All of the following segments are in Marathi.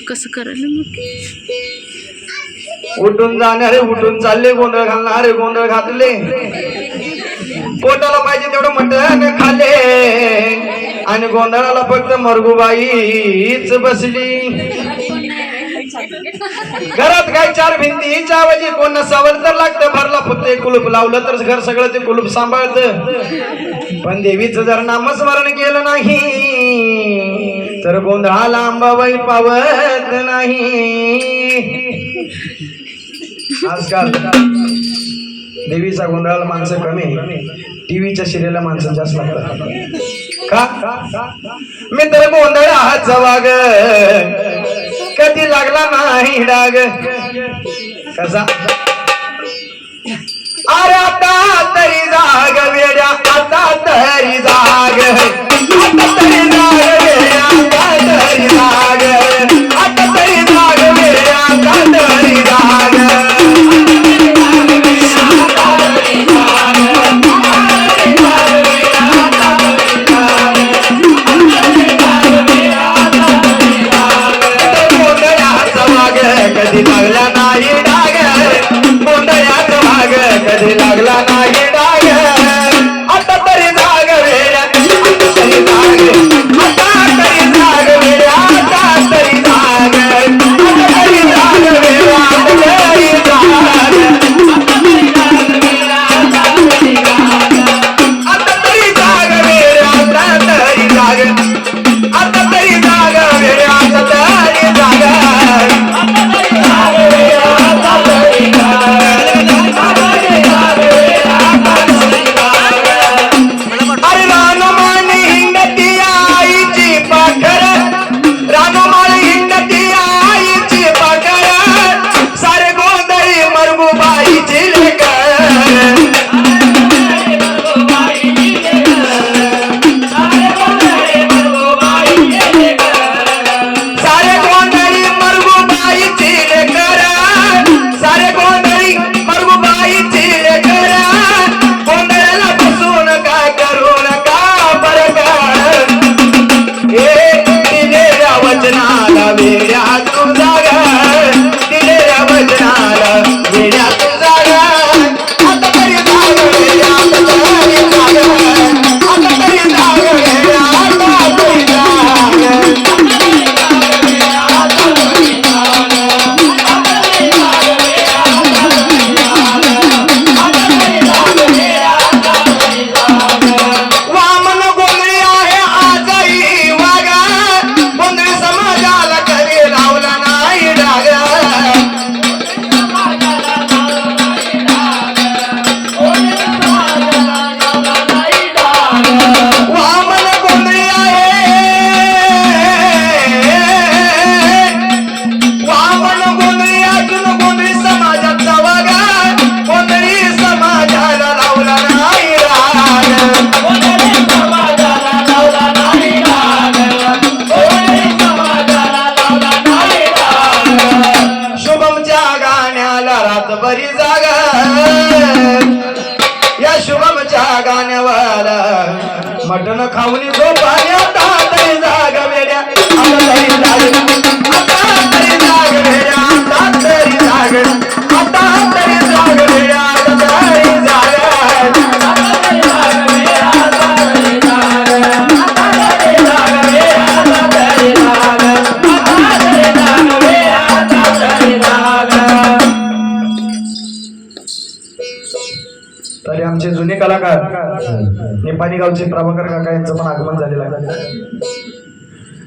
कसं करायला मग उठून जाणारे उठून चालले गोंधळ घालणारे गोंधळ घातले पोटाला पाहिजे तेवढं मटण खाल्ले आणि गोंधळाला फक्त मरगूबाईच बसली घरात काय चार भिंतीच्या ऐवजी कोण नसावं तर लागतं भरला फक्त एक कुलूप लावलं तर घर सगळं ते कुलूप सांभाळतं पण देवीचं जर नामस्मरण केलं नाही तर गोंधळाला अंबाबाई पावत नाही आजकाल देवीच्या गोंधळाला माणसं कमी टीव्हीच्या शिरेला माणसं जास्त लागतात का मित्र गोंधळाचा वाग कधी लागला नाही डाग कसा अरे आता तरी जाग वेड्या आता तरी जाग आता तरी जाग वेड्या आता तरी जाग आता तरी जाग वेड्या आता तरी जाग कधी लागला नाही डाग गोंधळाचा भाग कधी लागला नाही डाग आता तरी जाग वेड्या आता तरी जाग आता तरी जाग वेड्या आता तरी जाग आता तरी जाग वेड्या आता तरी जाग आता तरी जाग वेड्या आता तरी जाग आता तरी जाग वेड्या आता तरी जाग बरी जागा या शुभमच्या गाण्यावाला मटण खाऊन झोपाने आता तरी जागा वेड्या आता तरी जाग आता तरी जाग वेड्या आता तरी जाग आता तरी जाग वेड्या आता तरी जाग तरी आमचे जुने कलाकार नेपाळी गावचे प्रभाकर काका यांचं पण आगमन झालेलं आहे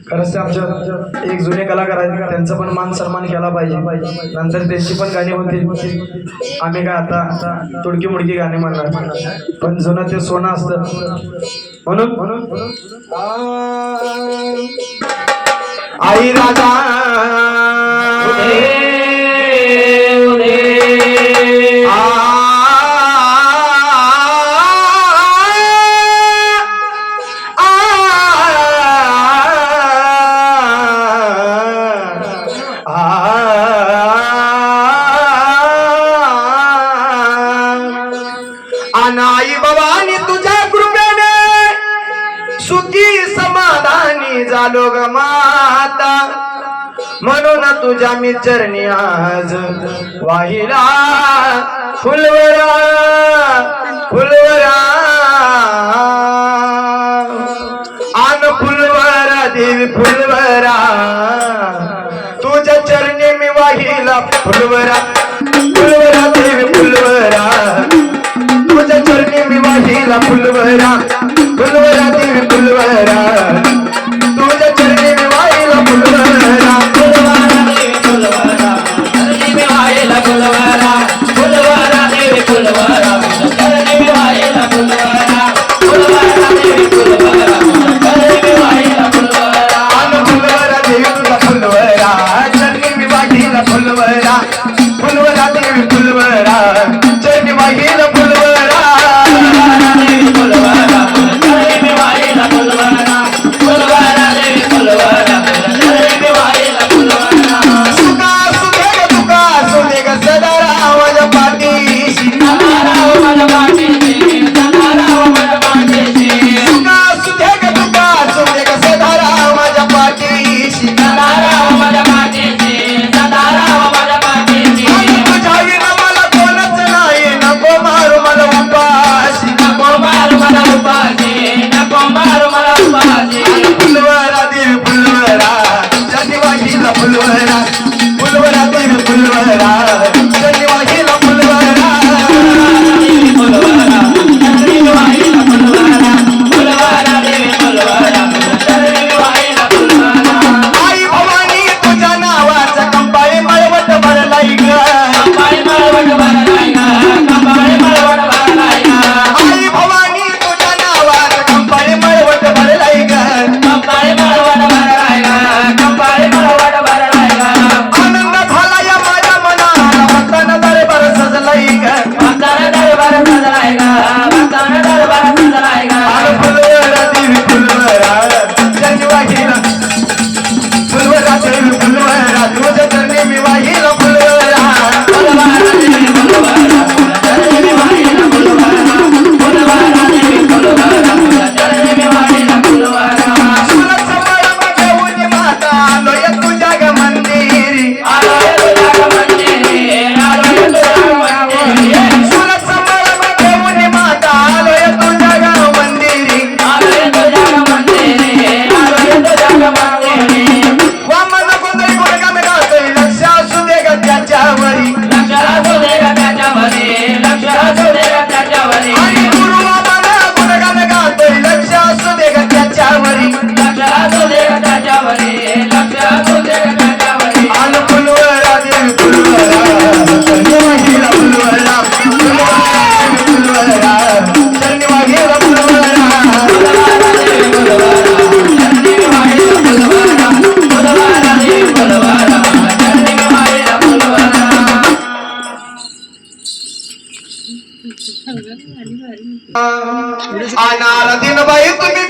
खरंच ते आमच्या एक जुने कलाकार आहेत त्यांचा पण मान सन्मान केला पाहिजे नंतर त्यांची पण गाणी होती आम्ही काय आता तुडकी मुडकी गाणी म्हणणार पण जुनं ते सोनं असतं म्हणून आई राजा आई भवानी तुझ्या कृपेने सुखी समाधानी झालो ग माता, म्हणून तुझ्या मी चरणी आज वाहिला फुलवरा फुलवरा आन फुलवरा देवी फुलवरा, तुझ्या चरणी मी वाहिला फुलवरा फुलवरा देवी फुलवरा, तुझ्या चरणी मी वाहिला फुलवरा फुलवरा देवी फुलवरा, तुझ्या चरणी मी वाहिला फुलवरा फुलवरा देवी फुलवरा, चरणी मी वाहिला फुलवरा फुलवरा देवी फुलवरा, चरणी मी वाहिला फुलवरा फुलवरा देवी फुलवरा, चरणी मी वाहिला फुलवरा आन फुलवरा देवी फुलवरा, चरणी मी वाहिला फुलवरा फुलवरा देवी फुलवरा, चरणी वाहिला फुलवरा देवी फुलवरा, चरणी मी वाहिला फुलवरा फुलवरा देवी फुलवरा, चरणी मी वाहिला फुलवरा. सुखा सुखे ग तुका सुखे ग सदा राव माझ्या पाठीशी, सदा राव माझ्या पाठीशी, सदा राव माझ्या पाठीशी. सुखा सुखे ग तुका सुखे ग सदा राव माझ्या पाठीशी, सदा राव माझ्या पाठीशी, सदा राव माझ्या पाठीशी. तुझ्या विना मला कोणच नाही, नको मारू मला उपाशी, नको मारू मला उपाशी, नको मारू मला उपाशी. फुलवरा देवी फुलवरा, चरणी वाहिला फुलवरा फुलवरा देवी फुलवरा, चरणी वाहिला फुलवरा देवी फुलवरा, चरणी वाहिला फुलवरा फुलवरा देवी फुलवरा, चरणी वाहिला फुलवरा. आई भवानी तुझ्या नावाचा कंपाळी मळवट भरलाय ग, कंपाळी मळवट भरलाय ग, कंपाळी मळवट भरलाय ग. आई भवानी तुझ्या नावाचा कंपाळी मळवट भरलाय ग, कंपाळी मळवट भरलाय ग, कंपाळी मळवट भरलाय ग. आनंद झाला या माझ्या मनाला, भक्तांना दरबार सजलाय ग, भक्तांना दरबार सजलाय ग, भक्तांना दरबार सजलाय ग. आन फुलवरा देवी फुलवरा, चरणी वाहिला फुलवरा देवी फुलवरा, तुझ्या चरणी मी वाहिला फुलवरा फुलवरा देवी फुलवरा, चरणी मी वाहिला फुलवरा फुलवरा देवी फुलवरा, चरणी मी वाहिला फुलवरा. सुरत समारंभ घेऊन माता आलोय तुझ्या ग मंदिरी, आलोय तुझ्या ग मंदिरी, आलोय तुझ्या ग मंदिरी. सुरत समारंभ घेऊन माता आलोय तुझ्या ग मंदिरी, आलोय तुझ्या ग मंदिरी, आलोय तुझ्या ग मंदिरी. वामन गोंधळी गुणगान गातोय, लक्ष असू दे ग त्याच्यावरी, लक्ष असू दे ग त्याच्यावरी, लक्ष असू दे ग त्याच्यावरी. आणि गुरु वामन गुणगान गातोय, लक्ष असू दे ग त्याच्यावरी, लक्ष असू दे ग त्याच्यावरी, लक्ष असू दे ग त्याच्यावरी. आन फुलवरा देवी फुलवरा, चरणी वाहिला फुलवरा फुलवरा देवी फुलवरा, चरणी वाहिला फुलवरा फुलवरा देवी फुलवरा, चरणी वाहिला फुलवरा फुलवरा देवी फुलवरा, चरणी वाहिला फुलवरा. अनार दिन बाई तुम्ही